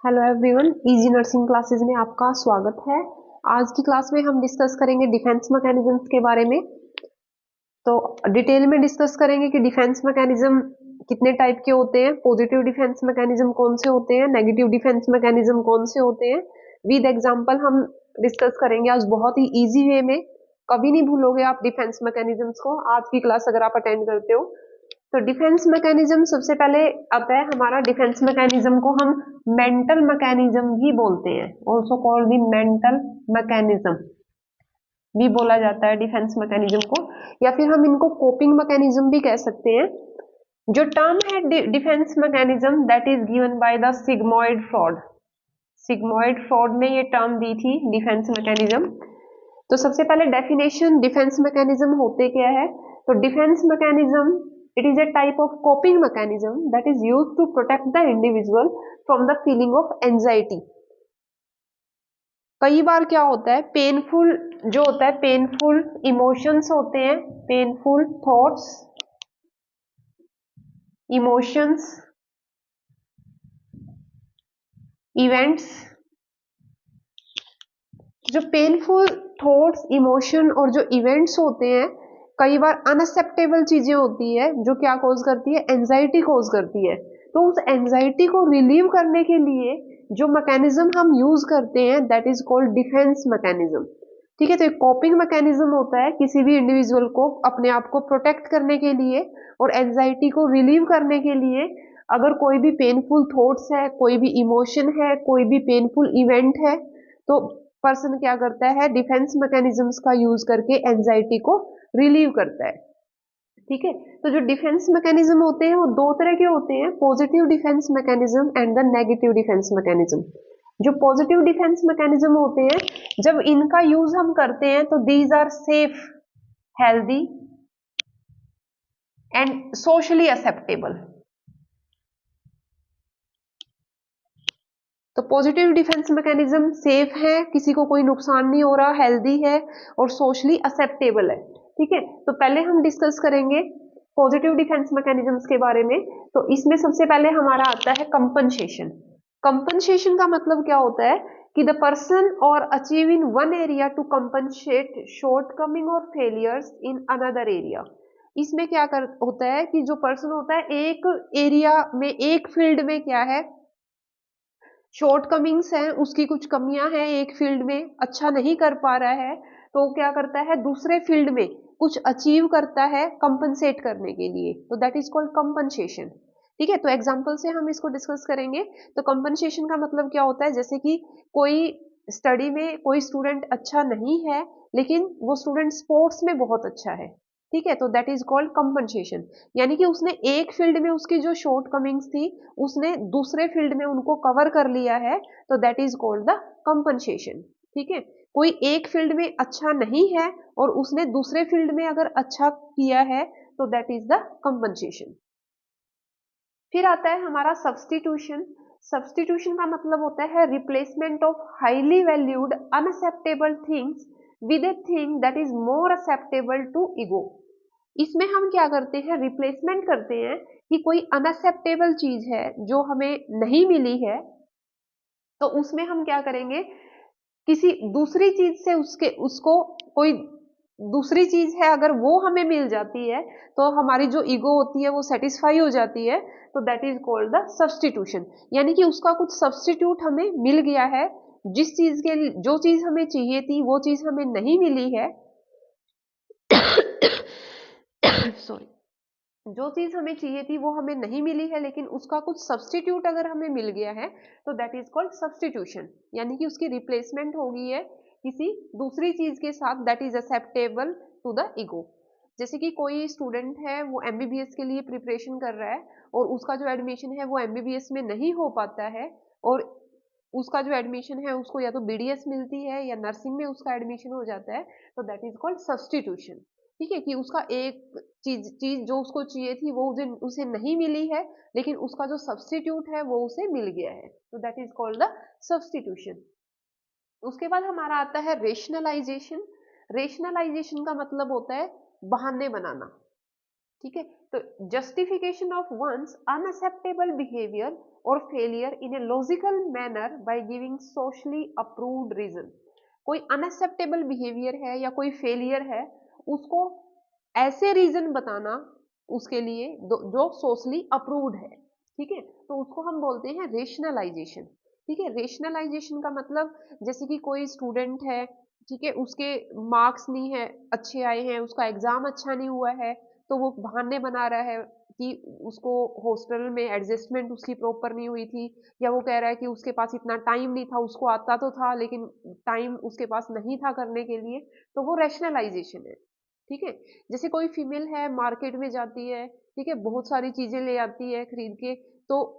Hello everyone, easy nursing classes में आपका स्वागत है। आज की क्लास में हम डिस्कस करेंगे डिफेंस मैकेनिज्म्स के बारे में। तो डिटेल में डिस्कस करेंगे कि डिफेंस मैकेनिज्म कितने टाइप के होते हैं, पॉजिटिव डिफेंस मैकेनिज्म कौन से होते हैं, नेगेटिव डिफेंस मैकेनिज्म कौन से होते हैं। विद एग्जांपल हम डिस्कस करेंगे आज बहुत ही इजी वे में। कभी नहीं भूलोगे आप डिफेंस मैकेनिज्म्स को, आज की क्लास अगर आप अटेंड करते हो। तो डिफेंस मैकेनिज्म सबसे पहले आता है हमारा। डिफेंस मैकेनिज्म को हम मेंटल मैकेनिज्म भी बोलते हैं, also called the mental mechanism भी बोला जाता है डिफेंस मैकेनिज्म को, या फिर हम इनको कोपिंग मैकेनिज्म भी कह सकते हैं। जो टर्म है defence mechanism that is given by the sigmoid fraud. Sigmoid fraud ने ये टर्म दी थी डिफेंस मैकेनिज्म। तो सबसे पहले डेफिनेशन डिफेंस मैकेनिज्म होते क्या है। तो defence mechanism it is a type of coping mechanism that is used to protect the individual from the feeling of anxiety. कई बार क्या होता है, पेनफुल जो होता है, पेनफुल इमोशंस होते हैं, पेनफुल थॉट्स, इमोशंस, इवेंट्स। जो पेनफुल थॉट्स, इमोशन और जो इवेंट्स होते हैं, कई बार अनएक्सेप्टेबल चीजें होती है जो क्या कॉज करती है, एंजाइटी कॉज करती है। तो उस एंजाइटी को रिलीव करने के लिए जो मैकेनिज्म हम यूज करते हैं that is called defence mechanism. ठीक है, तो एक कॉपिंग मैकेनिज्म होता है किसी भी इंडिविजुअल को अपने आप को प्रोटेक्ट करने के लिए और एंजाइटी को रिलीव करने के लिए। अगर कोई भी पेनफुल थॉट्स है, कोई भी इमोशन है, कोई भी पेनफुल इवेंट है, तो पर्सन क्या करता है, डिफेंस मैकेनिज्म्स का यूज करके एंजाइटी को रिलीव करता है। ठीक है, तो जो डिफेंस मैकेनिज्म होते हैं वो दो तरह के होते हैं, positive defence mechanism and the negative defence mechanism. जो पॉजिटिव डिफेंस मैकेनिज्म होते हैं, जब इनका यूज हम करते हैं तो these are safe, healthy and socially acceptable. तो पॉजिटिव डिफेंस मैकेनिज्म सेफ है, किसी को कोई नुकसान नहीं हो रहा, हेल्दी है और सोशली एक्सेप्टेबल है। ठीक है, तो पहले हम डिस्कस करेंगे पॉजिटिव डिफेंस मैकेनिज्म्स के बारे में। तो इसमें सबसे पहले हमारा आता है कंपनसेशन। कंपनसेशन का मतलब क्या होता है कि the person or achieve in one area to compensate shortcoming or failures in another area. इसमें क्या कर होता है कि जो पर्सन होता है एक एरिया में, एक फील्ड में क्या है, शॉर्ट कमिंग्स हैं, उसकी कुछ कमियां हैं, एक फील्ड में अच्छा नहीं कर पा रहा है, तो क्या करता है दूसरे फील्ड में कुछ अचीव करता है कंपनसेट करने के लिए। तो दैट इज कॉल्ड कंपनसेशन। ठीक है, तो एग्जांपल से हम इसको डिस्कस करेंगे। तो कंपनसेशन का मतलब क्या होता है, जैसे कि कोई स्टडी में कोई स्टूडेंट अच्छा नहीं है लेकिन वो स्टूडेंट स्पोर्ट्स में बहुत अच्छा है। ठीक है, तो दैट इज कॉल्ड कंपनसेशन। यानी कि उसने एक फील्ड में उसकी जो शॉर्ट कमिंग्स थी उसने दूसरे फील्ड में उनको कवर कर लिया है, तो that is called the compensation. ठीक है, कोई एक फील्ड में अच्छा नहीं है और उसने दूसरे फील्ड में अगर अच्छा किया है तो दैट इज द कंपनसेशन। फिर आता है हमारा सब्स्टिट्यूशन। सब्स्टिट्यूशन का मतलब होता है replacement of highly valued unacceptable things with a thing that is more acceptable to ego. इसमें हम क्या करते हैं, रिप्लेसमेंट करते हैं कि कोई अनअक्सेप्टेबल चीज है जो हमें नहीं मिली है, तो उसमें हम क्या करेंगे, किसी दूसरी चीज से उसके उसको कोई दूसरी चीज है अगर वो हमें मिल जाती है तो हमारी जो ईगो होती है वो सेटिस्फाई हो जाती है। तो that is called the substitution. यानी कि उसका कुछ सब्स्टिट्यूट हमें मिल गया है, जिस चीज के जो चीज हमें चाहिए थी वो चीज हमें नहीं मिली है। सॉरी, जो चीज हमें चाहिए थी वो हमें नहीं मिली है लेकिन उसका कुछ सब्स्टिट्यूट अगर हमें मिल गया है तो दैट इज कॉल्ड सब्स्टिट्यूशन। यानी कि उसकी रिप्लेसमेंट हो गई है किसी दूसरी चीज के साथ that is acceptable to the ego. जैसे कि कोई स्टूडेंट है वो एमबीबीएस के लिए प्रिपरेशन कर रहा है और उसका जो एडमिशन है वो एमबीबीएस में नहीं हो पाता है, और उसका जो एडमिशन है उसको या तो बीडीएस मिलती है या नर्सिंग में उसका एडमिशन हो जाता है, तो दैट इज कॉल्ड सब्स्टिट्यूशन। ठीक है, कि उसका एक चीज चीज जो उसको चाहिए थी वो उसे नहीं मिली है लेकिन उसका जो सब्स्टिट्यूट है वो उसे मिल गया है, तो that is called the substitution. उसके बाद हमारा आता है रेशनलाइजेशन। रेशनलाइजेशन का मतलब होता है बहाने बनाना। ठीक है, तो justification of one's unacceptable behaviour और failure in a logical manner by giving socially approved reason. कोई अनएक्सेप्टेबल बिहेवियर है या कोई फेलियर है, उसको ऐसे रीजन बताना उसके लिए जो सोशली अप्रूव्ड है, ठीक है, तो उसको हम बोलते हैं रेशनलाइजेशन। ठीक है, रेशनलाइजेशन का मतलब जैसे कि कोई स्टूडेंट है, ठीक है, उसके मार्क्स नहीं है अच्छे आए हैं, उसका एग्जाम अच्छा नहीं हुआ है, तो वो बहाने बना रहा है कि उसको हॉस्टल में एडजस्टमेंट उसकी प्रॉपर नहीं हुई थी, या वो कह रहा है कि उसके पास इतना टाइम नहीं था, उसको आता तो था लेकिन टाइम उसके पास नहीं था करने के लिए, तो वो रैशनलाइजेशन है। ठीक है, जैसे कोई फीमेल है मार्केट में जाती है, ठीक है, बहुत सारी चीजें ले आती है खरीद के, तो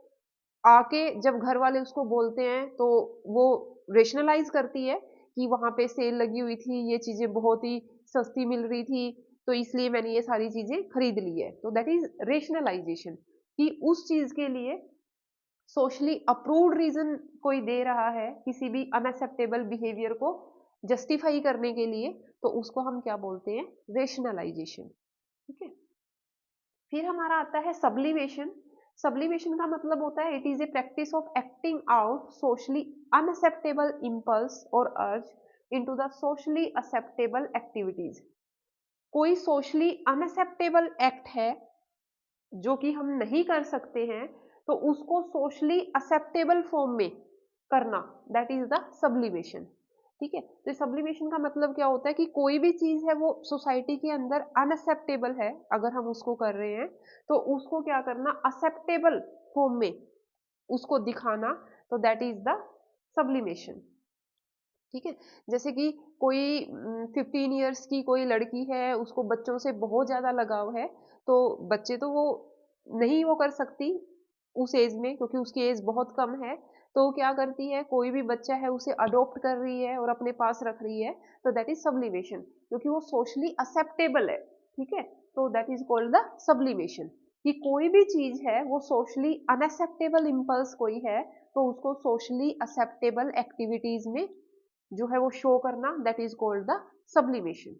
आके जब घर वाले उसको बोलते हैं तो वो रेशनलाइज करती है कि वहां पे सेल लगी हुई थी, ये चीजें बहुत ही सस्ती मिल रही थी, तो इसलिए मैंने ये सारी चीजें खरीद ली है, तो दैट इज रेशनलाइजेशन, कि उस चीज के लिए सोशली अप्रूव्ड रीजन कोई दे रहा है किसी भी अनएक्सेप्टेबल बिहेवियर को जस्टिफाई करने के लिए, तो उसको हम क्या बोलते हैं, रेशनलाइजेशन। ठीक है, फिर हमारा आता है सब्लिमेशन। सब्लिमेशन का मतलब होता है it is a practice of acting out socially unacceptable impulse और अर्ज into the socially acceptable activities. कोई सोशली अनएक्सेप्टेबल एक्ट है जो कि हम नहीं कर सकते हैं, तो उसको सोशली एक्सेप्टेबल फॉर्म में करना, दैट इज द सब्लिमेशन। ठीक है, तो सब्लिमेशन का मतलब क्या होता है कि कोई भी चीज है वो सोसाइटी के अंदर अनएक्सेप्टेबल है, अगर हम उसको कर रहे हैं तो उसको क्या करना, एक्सेप्टेबल फॉर्म में उसको दिखाना, तो दैट इज द सब्लिमेशन। ठीक है, जैसे कि कोई 15 ईयर्स की कोई लड़की है, उसको बच्चों से बहुत ज्यादा लगाव है, तो बच्चे तो वो नहीं वो कर सकती उस एज में, क्योंकि उसकी एज बहुत कम है, तो क्या करती है, कोई भी बच्चा है उसे अडॉप्ट कर रही है और अपने पास रख रही है, तो दैट इज सब्लिमेशन, क्योंकि वो सोशली एक्सेप्टेबल है। ठीक है, तो that is called the sublimation, कि कोई भी चीज है वो सोशली अनएक्सेप्टेबल इम्पल्स कोई है, तो उसको सोशली एक्सेप्टेबल एक्टिविटीज में जो है वो शो करना, that is called the sublimation.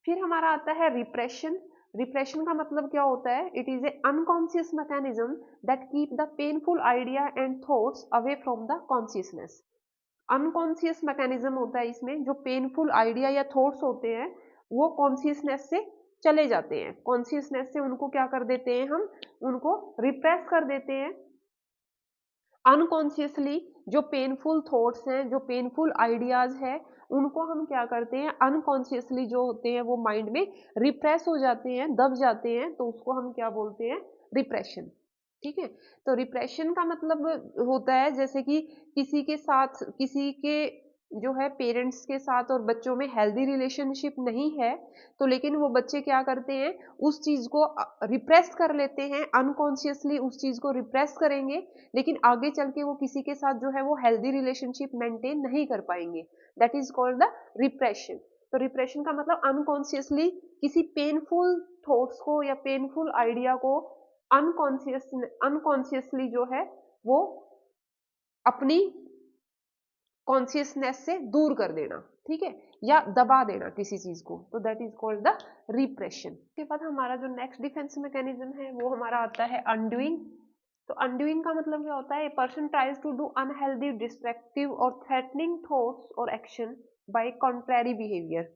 फिर हमारा आता है रिप्रेशन। रिप्रेशन का मतलब क्या होता है, it is a unconscious mechanism that keep the painful idea and thoughts away from the consciousness. Unconscious mechanism होता है इसमें, जो पेनफुल आइडिया या थॉट्स होते हैं वो कॉन्शियसनेस से चले जाते हैं, कॉन्शियसनेस से उनको क्या कर देते हैं, हम उनको रिप्रेस कर देते हैं। अनकॉन्शियसली जो पेनफुल थॉट्स हैं, जो पेनफुल आइडियाज हैं, उनको हम क्या करते हैं, अनकॉन्शियसली जो होते हैं वो माइंड में रिप्रेस हो जाते हैं, दब जाते हैं, तो उसको हम क्या बोलते हैं, रिप्रेशन। ठीक है, तो रिप्रेशन का मतलब होता है जैसे कि किसी के साथ, किसी के जो है पेरेंट्स के साथ और बच्चों में हेल्दी रिलेशनशिप नहीं है, तो लेकिन वो बच्चे क्या करते हैं, उस चीज को रिप्रेस कर लेते हैं, अनकॉन्शियसली उस चीज को रिप्रेस करेंगे, लेकिन आगे चल के वो किसी के साथ जो है वो हेल्दी रिलेशनशिप मेंटेन नहीं कर पाएंगे, that is called the repression. तो रिप्रेशन का मतलब अनकॉन्शियसली किसी पेनफुल थॉट्स को या पेनफुल आइडिया को अनकॉन्शियसली जो है वो अपनी कॉन्शियसनेस से दूर कर देना, ठीक है, या दबा देना किसी चीज को, तो that is called the repression. उसके बाद हमारा जो नेक्स्ट डिफेंस मैकेनिज्म है वो हमारा आता है अनडूइंग। तो अनडूइंग का मतलब क्या होता है, a person tries to do unhealthy, destructive or threatening thoughts or action by contrary behaviour.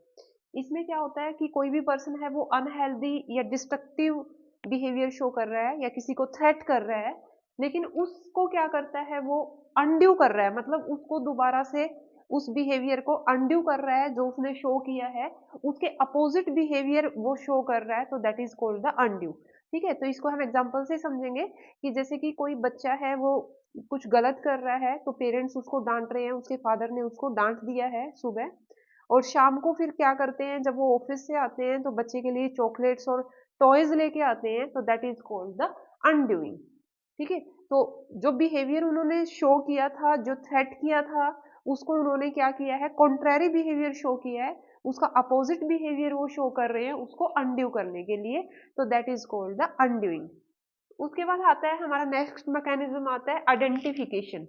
इसमें क्या होता है कि कोई भी पर्सन है वो अनहेल्दी या डिस्ट्रक्टिव बिहेवियर शो कर रहा है या किसी को थ्रेट कर रहा है, लेकिन उसको क्या करता है, वो अनड्यू कर रहा है, मतलब उसको दोबारा से उस बिहेवियर को अनड्यू कर रहा है जो उसने शो किया है, उसके अपोजिट बिहेवियर वो शो कर रहा है, तो that is called the undue. ठीक है, तो इसको हम एग्जांपल से समझेंगे कि जैसे कि कोई बच्चा है वो कुछ गलत कर रहा है, तो पेरेंट्स उसको डांट रहे हैं, उसके फादर ने उसको डांट दिया है सुबह, और शाम को फिर क्या करते हैं, जब वो ऑफिस से आते हैं तो बच्चे के लिए चॉकलेट्स और टॉयज लेके आते हैं, तो that is called the undoing. ठीक है, तो जो बिहेवियर उन्होंने शो किया था, जो थ्रेट किया था, उसको उन्होंने क्या किया है, कॉन्ट्रैरी बिहेवियर शो किया है, उसका अपोजिट बिहेवियर वो शो कर रहे हैं उसको अनड्यू करने के लिए, तो दैट इज कॉल्ड द अनड्यूइंग। उसके बाद आता है हमारा नेक्स्ट मैकेनिज्म आता है आइडेंटिफिकेशन।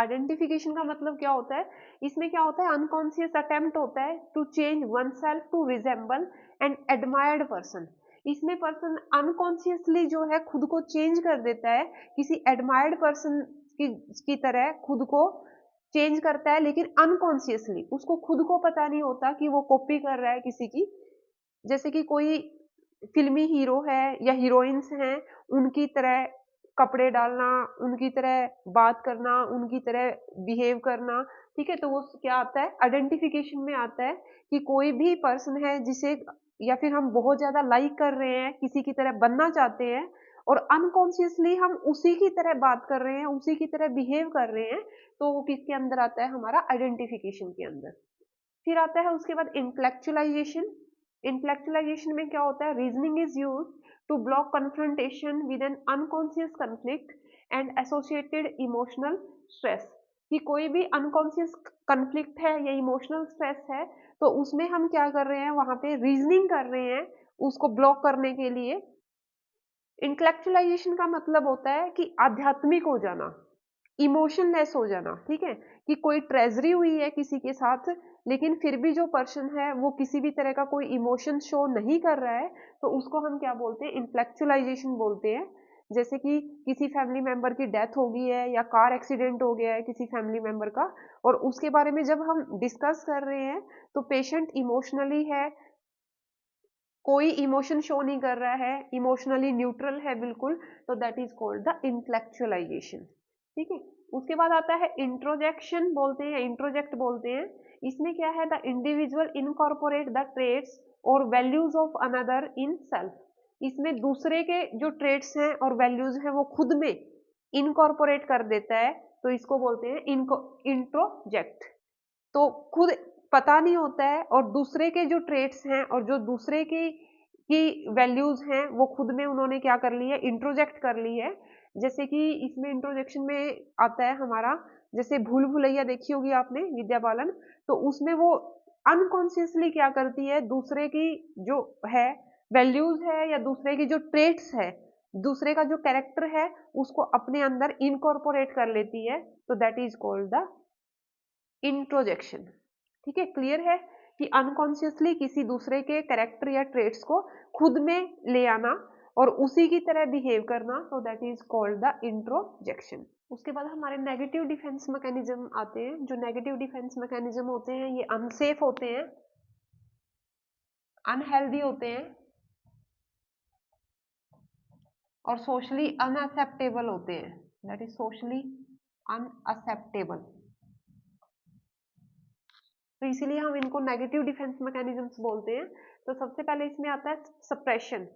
आइडेंटिफिकेशन का मतलब क्या होता है, इसमें क्या होता है, अनकॉन्शियस अटेम्प्ट होता है to change oneself to resemble an admired person, इसमें पर्सन अनकॉन्शियसली जो है खुद को चेंज कर देता है, किसी एडमायर्ड पर्सन की तरह खुद को चेंज करता है, लेकिन अनकॉन्शियसली उसको खुद को पता नहीं होता कि वो कॉपी कर रहा है किसी की। जैसे कि कोई फिल्मी हीरो है या हीरोइंस हैं, उनकी तरह कपड़े डालना, उनकी तरह बात करना, उनकी तरह बिहेव करना, ठीक है। तो वो क्या आता है, आइडेंटिफिकेशन में आता है कि कोई भी पर्सन है जिसे या फिर हम बहुत ज्यादा लाइक कर रहे हैं, किसी की तरह बनना चाहते हैं और अनकॉन्शियसली हम उसी की तरह बात कर रहे हैं, उसी की तरह बिहेव कर रहे हैं, तो वो किसके अंदर आता है, हमारा आइडेंटिफिकेशन के अंदर। फिर आता है उसके बाद इंटेलेक्चुअलाइजेशन। इंटेलेक्चुअलाइजेशन में क्या होता है, reasoning is use to block confrontation with an unconscious conflict and associated emotional stress. कि कोई भी अनकॉन्शियस कन्फ्लिक्ट है या इमोशनल स्ट्रेस है, तो उसमें हम क्या कर रहे हैं, वहां पे रीजनिंग कर रहे हैं उसको ब्लॉक करने के लिए। इंटेलेक्चुअलाइजेशन का मतलब होता है कि आध्यात्मिक हो जाना, इमोशनलेस हो जाना, ठीक है। कि कोई ट्रेजरी हुई है किसी के साथ, लेकिन फिर भी जो पर्सन है वो किसी भी तरह का कोई इमोशन शो नहीं कर रहा है, तो उसको हम क्या बोलते हैं, इंटेलेक्चुअलाइजेशन बोलते हैं। जैसे कि किसी फैमिली मेंबर की डेथ हो गई है या कार एक्सीडेंट हो गया है किसी फैमिली मेंबर का, और उसके बारे में जब हम डिस्कस कर रहे हैं तो पेशेंट इमोशनली है, कोई इमोशन शो नहीं कर रहा है, इमोशनली न्यूट्रल है बिल्कुल, तो that is called the intellectualisation, ठीक है। उसके बाद आता है इंट्रोजेक्शन बोलते हैं, इंट्रोजेक्ट बोलते हैं। इसमें क्या है, the individual incorporate the traits और values of another in self. इसमें दूसरे के जो ट्रेड्स हैं और वैल्यूज हैं वो खुद में इनकॉर्पोरेट कर देता है, तो इसको बोलते हैं इंट्रोजेक्ट। तो खुद पता नहीं होता है और दूसरे के जो ट्रेट्स हैं और जो दूसरे की वैल्यूज हैं वो खुद में उन्होंने क्या कर ली है, इंट्रोजेक्ट कर ली है। जैसे कि इसमें इंट्रोजेक्शन में आता है हमारा, जैसे भूल भुलैया देखी होगी आपने, विद्या बालन, तो उसमें वो अनकॉन्शियसली क्या करती है, दूसरे की जो है वैल्यूज है या दूसरे की जो ट्रेट्स है, दूसरे का जो कैरेक्टर है, उसको अपने अंदर इनकॉर्पोरेट कर लेती है, तो दैट इज कॉल्ड द इंट्रोजेक्शन। ठीक है, क्लियर है कि अनकॉन्शियसली किसी दूसरे के कैरेक्टर या ट्रेट्स को खुद में ले आना और उसी की तरह बिहेव करना, तो दैट इज कॉल्ड द इंट्रोजेक्शन। उसके बाद हमारे नेगेटिव डिफेंस मैकेनिज्म आते हैं। जो नेगेटिव डिफेंस मैकेनिज्म होते हैं ये अनसेफ होते हैं, अनहेल्दी होते हैं और सोशली अनएक्सेप्टेबल होते हैं। दैट इज सोशली अनएक्सेप्टेबल, तो इसीलिए हम इनको नेगेटिव डिफेंस मैकेनिज्म्स बोलते हैं। तो सबसे पहले इसमें आता है सप्रेशन।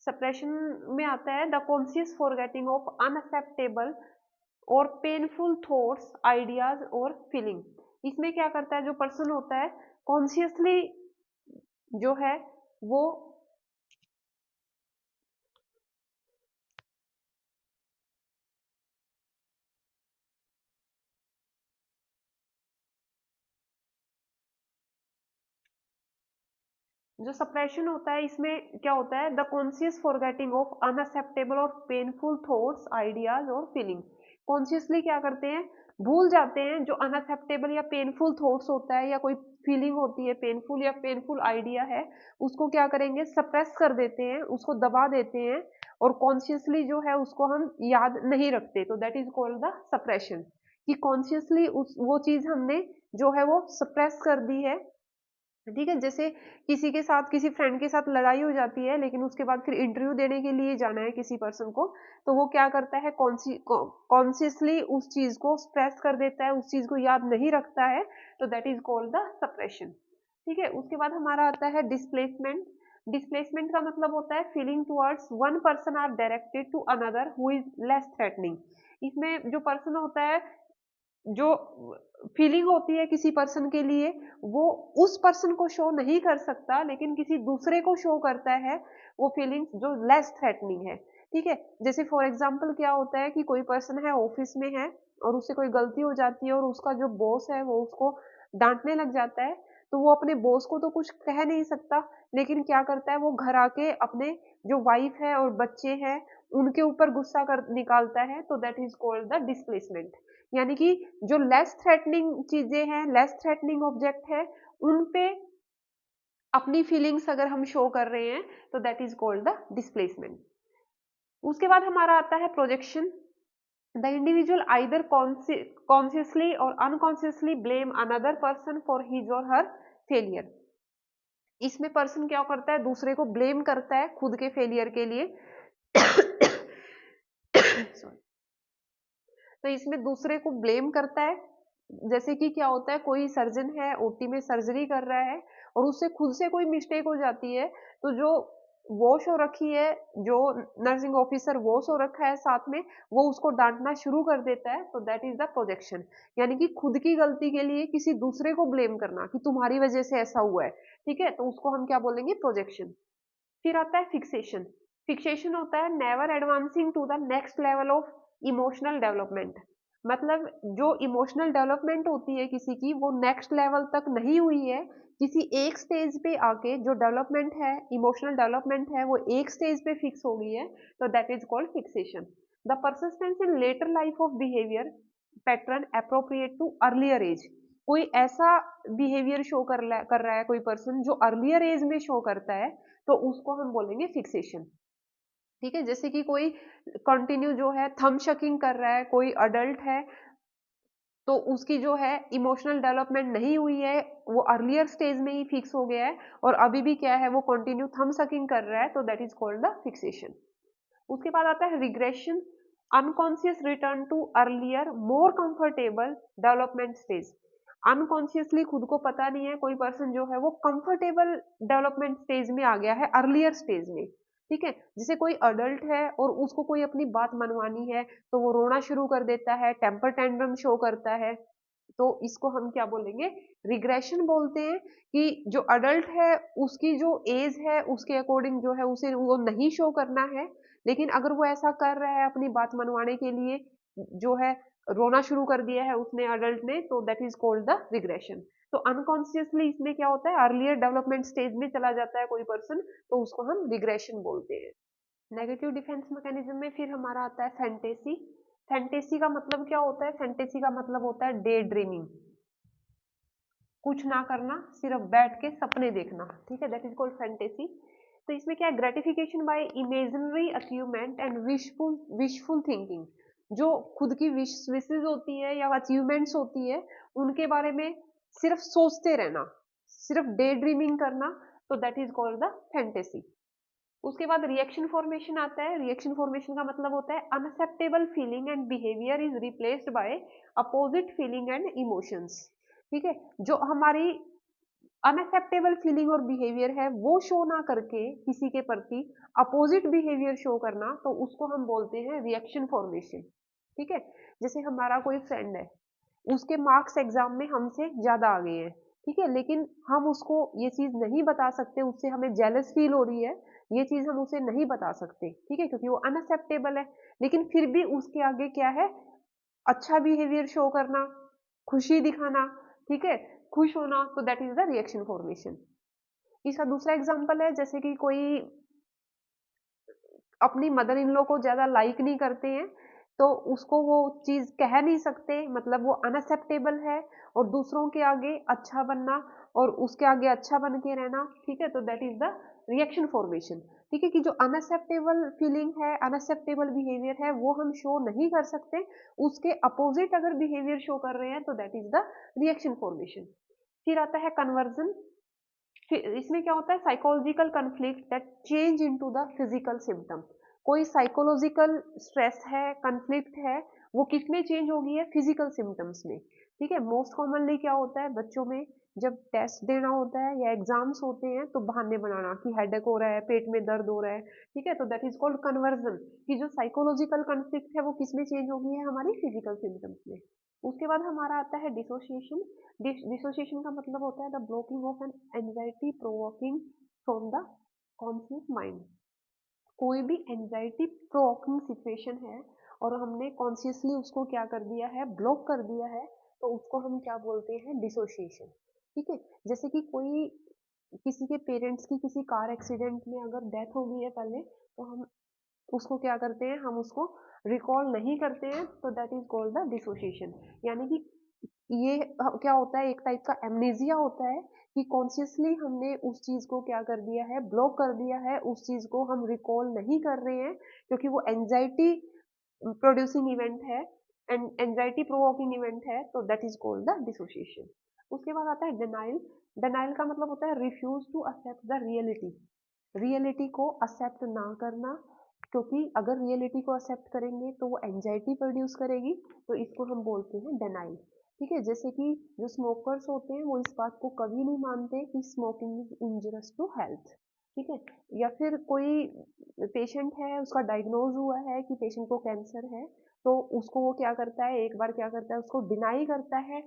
सप्रेशन में आता है the conscious forgetting of unacceptable और पेनफुल थॉट्स, आइडियाज और फीलिंग। इसमें क्या करता है, जो पर्सन होता है कॉन्शियसली जो है वो जो सप्रेशन होता है इसमें क्या होता है, the conscious forgetting of unacceptable और पेनफुल थॉट्स, आइडियाज और फीलिंग। कॉन्शियसली क्या करते हैं, भूल जाते हैं जो अनएक्सेप्टेबल या पेनफुल थॉट्स होता है या कोई फीलिंग होती है पेनफुल या पेनफुल आइडिया है, उसको क्या करेंगे, सप्रेस कर देते हैं, उसको दबा देते हैं और कॉन्शियसली जो है उसको हम याद नहीं रखते, तो that is called the suppression. कि कॉन्शियसली उस वो चीज हमने जो है वो सप्रेस कर दी है, ठीक है। जैसे किसी के साथ, किसी फ्रेंड के साथ लड़ाई हो जाती है, लेकिन उसके बाद फिर इंटरव्यू देने के लिए जाना है किसी पर्सन को, तो वो क्या करता है, कॉन्शियसली उस चीज को स्ट्रेस कर देता है, उस चीज को याद नहीं रखता है, तो that is called the suppression, ठीक है। उसके बाद हमारा आता है डिस्प्लेसमेंट। डिस्प्लेसमेंट का मतलब होता है feeling towards one person are directed to another who is less threatening. इसमें जो पर्सन होता है, जो फीलिंग होती है किसी पर्सन के लिए, वो उस पर्सन को शो नहीं कर सकता, लेकिन किसी दूसरे को शो करता है वो फीलिंग्स जो लेस थ्रेटनिंग है, ठीक है। जैसे फॉर एग्जांपल क्या होता है कि कोई पर्सन है, ऑफिस में है और उससे कोई गलती हो जाती है और उसका जो बॉस है वो उसको डांटने लग जाता है, तो वो अपने बॉस को तो कुछ कह नहीं सकता, लेकिन क्या करता है, वो घर आके अपने जो वाइफ है और बच्चे हैं उनके ऊपर गुस्सा कर निकालता है, तो that is called the displacement. यानी कि जो लेस थ्रेटनिंग चीजें हैं, लेस थ्रेटनिंग ऑब्जेक्ट है, उन पे अपनी फीलिंग्स अगर हम शो कर रहे हैं तो that is called the displacement. उसके बाद हमारा आता है projection. The individual either consciously और unconsciously blame another person for his और हर फेलियर। इसमें पर्सन क्या करता है, दूसरे को ब्लेम करता है खुद के फेलियर के लिए। Sorry. तो इसमें दूसरे को ब्लेम करता है। जैसे कि क्या होता है, कोई सर्जन है ओटी में सर्जरी कर रहा है और उससे खुद से कोई मिस्टेक हो जाती है, तो जो वॉश हो रखी है, जो नर्सिंग ऑफिसर वॉश हो रखा है साथ में, वो उसको डांटना शुरू कर देता है। तो दैट इज द प्रोजेक्शन, यानी कि खुद की गलती के लिए किसी दूसरे को ब्लेम करना कि तुम्हारी वजह से ऐसा हुआ है। ठीक है, तो उसको हम क्या बोलेंगे, प्रोजेक्शन। फिर आता है फिक्सेशन। फिक्सेशन होता है never advancing to the next level of emotional development. मतलब जो इमोशनल डेवलपमेंट होती है किसी की, वो नेक्स्ट लेवल तक नहीं हुई है, किसी एक स्टेज पे आके जो डेवलपमेंट है, इमोशनल डेवलपमेंट है, वो एक स्टेज पे फिक्स हो गई है, तो that is called fixation. The persistence in later life of behaviour pattern appropriate to earlier age. कोई ऐसा बिहेवियर शो कर रहा है कोई पर्सन जो अर्लियर एज में शो करता है, तो उसको हम बोलेंगे फिक्सेशन। ठीक है, जैसे कि कोई कंटिन्यू जो है थंब शकिंग कर रहा है, कोई अडल्ट है, तो उसकी जो है इमोशनल डेवलपमेंट नहीं हुई है, वो अर्लियर स्टेज में ही फिक्स हो गया है और अभी भी क्या है, वो कंटिन्यू थंब सकिंग कर रहा है, तो that is called the fixation. उसके बाद आता है regression. Unconscious return to earlier more comfortable development stage. Unconsciously खुद को पता नहीं है, कोई पर्सन जो है वो कंफर्टेबल डेवलपमेंट स्टेज में आ गया है, अर्लियर स्टेज में। ठीक है, जैसे कोई अडल्ट है और उसको कोई अपनी बात मनवानी है, तो वो रोना शुरू कर देता है, टेम्पर टेंड्रम शो करता है, तो इसको हम क्या बोलेंगे, रिग्रेशन बोलते हैं। कि जो अडल्ट है उसकी जो एज है उसके अकॉर्डिंग जो है उसे वो नहीं शो करना है, लेकिन अगर वो ऐसा कर रहा है अपनी बात मनवाने के लिए, जो है रोना शुरू कर दिया है उसने अडल्ट ने, तो that is called the regression. तो अनकॉन्शियसली इसमें क्या होता है, अर्लियर डेवलपमेंट स्टेज में चला जाता है कोई पर्सन, तो उसको हम रिग्रेशन बोलते हैं। नेगेटिव डिफेंस मैकेनिज्म में फिर हमारा आता है फैंटेसी। फैंटेसी का मतलब क्या होता है, फैंटेसी का मतलब होता है डे ड्रीमिंग, कुछ ना करना, सिर्फ बैठ के सपने देखना। ठीक है, दैट इज कॉल्ड फैंटेसी। तो इसमें क्या है, gratification by imaginary achievement and wishful wishful thinking. जो खुद की विशेस होती है या अचीवमेंट्स होती है, उनके बारे में सिर्फ सोचते रहना, सिर्फ डे ड्रीमिंग करना, तो that is called the fantasy. उसके बाद रिएक्शन फॉर्मेशन आता है। रिएक्शन फॉर्मेशन का मतलब होता है unacceptable feeling and behaviour is replaced by opposite feeling and emotions. ठीक है, जो हमारी अनअक्सेप्टेबल फीलिंग और बिहेवियर है वो शो ना करके किसी के प्रति अपोजिट बिहेवियर शो करना, तो उसको हम बोलते हैं रिएक्शन फॉर्मेशन। ठीक है, जैसे हमारा कोई फ्रेंड है, उसके मार्क्स एग्जाम में हमसे ज्यादा आ गए हैं, ठीक है, लेकिन हम उसको ये चीज नहीं बता सकते, उससे हमें जेलस फील हो रही है, ये चीज हम उसे नहीं बता सकते, ठीक है, क्योंकि वो अनअक्सेप्टेबल है। लेकिन फिर भी उसके आगे क्या है, अच्छा बिहेवियर शो करना, खुशी दिखाना, ठीक है, खुश होना, तो that is the reaction formation. इसका दूसरा एग्जांपल है, जैसे कि कोई अपनी मदर इन लॉ को ज्यादा लाइक नहीं करते हैं, तो उसको वो चीज कह नहीं सकते, मतलब वो अनअक्सेप्टेबल है, और दूसरों के आगे अच्छा बनना और उसके आगे अच्छा बन के रहना, ठीक है, तो that is the reaction formation. ठीक है, कि जो अनअक्सेप्टेबल फीलिंग है, अनअक्सेप्टेबल बिहेवियर है, वो हम शो नहीं कर सकते, उसके अपोजिट अगर बिहेवियर शो कर रहे हैं, तो that is the reaction formation. फिर आता है कन्वर्जन। इसमें क्या होता है, psychological conflict that change into the physical symptom. कोई साइकोलॉजिकल स्ट्रेस है, कन्फ्लिक्ट है, वो किस में चेंज होगी है, फिजिकल सिम्टम्स में। ठीक है, मोस्ट कॉमनली क्या होता है बच्चों में, जब टेस्ट देना होता है या एग्जाम्स होते हैं, तो बहाने बनाना कि हेडेक हो रहा है, पेट में दर्द हो रहा है, ठीक है, तो दैट इज कॉल्ड कन्वर्जन। कि जो साइकोलॉजिकल कन्फ्लिक्ट है वो किस में चेंज होगी है, हमारी फिजिकल सिम्टम्स में। उसके बाद हमारा आता है डिसोसिएशन। डिसोसिएशन का मतलब होता है the blocking of N anxiety provoking from the conscious mind. कोई भी एंजाइटी प्रोवोकिंग सिचुएशन है और हमने कॉन्शियसली उसको क्या कर दिया है, ब्लॉक कर दिया है, तो उसको हम क्या बोलते हैं, डिसोसिएशन। ठीक है, जैसे कि कोई किसी के पेरेंट्स की किसी कार एक्सीडेंट में अगर डेथ हो गई है पहले, तो हम उसको क्या करते हैं, हम उसको रिकॉल नहीं करते हैं, तो that is called the dissociation. यानी कि ये क्या होता है, एक टाइप का एमनेजिया होता है, कि कॉन्शियसली हमने उस चीज को क्या कर दिया है, ब्लॉक कर दिया है, उस चीज को हम रिकॉल नहीं कर रहे हैं क्योंकि वो एंजाइटी प्रोड्यूसिंग इवेंट है एंड एंजाइटी प्रोवोकिंग इवेंट है, तो that is called the dissociation. उसके बाद आता है डिनाइल। डिनाइल का मतलब होता है refuse to accept the reality, reality को एक्सेप्ट ना करना, क्योंकि अगर रियलिटी को एक्सेप्ट करेंगे तो वो एंजाइटी प्रोड्यूस करेगी, तो इसको हम बोलते हैं डिनाइल। ठीक है, जैसे कि जो स्मोकर्स होते हैं वो इस बात को कभी नहीं मानते कि स्मोकिंग इज इंजurious टू हेल्थ। ठीक है, या फिर कोई पेशेंट है, उसका डायग्नोज हुआ है कि पेशेंट को कैंसर है, तो उसको वो क्या करता है, एक बार क्या करता है, उसको डिनाई करता है,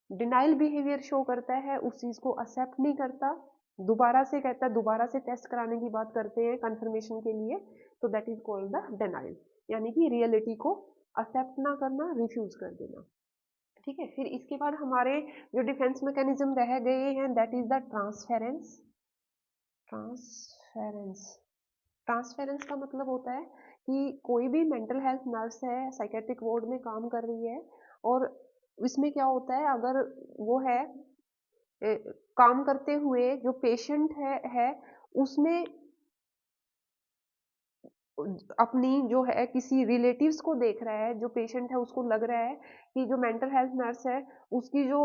डिनाइल बिहेवियर शो करता है, उस चीज को एक्सेप्ट नहीं करता, दोबारा से कहता है, दोबारा से टेस्ट कराने की बात करते हैं कंफर्मेशन के लिए, तो that is called the denial, यानी कि रियलिटी को एक्सेप्ट ना करना, रिफ्यूज कर देना। ठीक है, फिर इसके बाद हमारे जो डिफेंस मैकेनिज्म रह गए हैं that is the transference. Transference, transference का मतलब होता है कि कोई भी मेंटल हेल्थ नर्स है, साइकेट्रिक वार्ड में काम कर रही है, और इसमें क्या होता है, अगर वो है काम करते हुए जो पेशेंट है उसमें अपनी जो है किसी रिलेटिव्स को देख रहा है, जो पेशेंट है उसको लग रहा है कि जो मेंटल हेल्थ नर्स है उसकी जो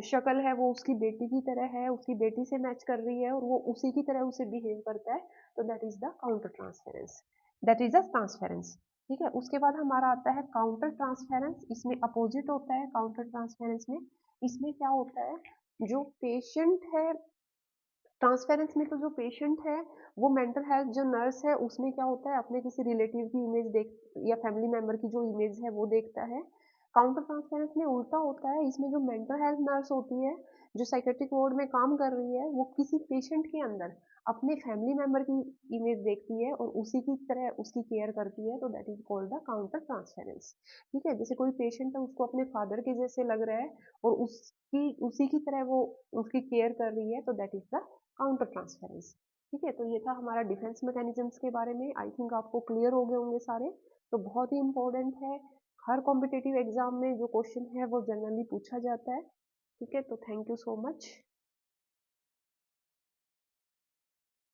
शक्ल है वो उसकी बेटी की तरह है, उसकी बेटी से मैच कर रही है और वो उसी की तरह उसे बिहेव करता है, तो that is the counter transference, that is the transference. ठीक है, उसके बाद हमारा आता है काउंटर ट्रांसफेरेंस, इसमें अपोजिट होता है काउंटर ट्रांसफेरेंस में। इसमें क्या होता है, जो पेशेंट है, ट्रांसफेरेंस में तो जो पेशेंट है वो मेंटल हेल्थ जो नर्स है उसमें क्या होता है, अपने किसी रिलेटिव की इमेज देख या फैमिली मेंबर की जो इमेज है वो देखता है। काउंटर ट्रांसफेरेंस में उल्टा होता है, इसमें जो मेंटल हेल्थ नर्स होती है, जो साइकेट्रिक वार्ड में काम कर रही है, वो किसी पेशेंट के अंदर अपने फैमिली मेंबर की इमेज देखती है और उसी की तरह उसकी केयर करती है, तो that is called the counter transference. ठीक है, जैसे कोई पेशेंट है उसको अपने फादर के जैसे लग रहा है और उसकी उसी की तरह वो उसकी केयर कर रही है, तो that is the counter transference. ठीक है, तो ये था हमारा डिफेंस मैकेनिज्म्स के बारे में, आई थिंक आपको क्लियर हो गए होंगे सारे। तो बहुत ही इंपॉर्टेंट है, हर कॉम्पिटिटिव एग्जाम में जो क्वेश्चन है वो जनरली पूछा जाता है। ठीक है, तो थैंक यू सो मच।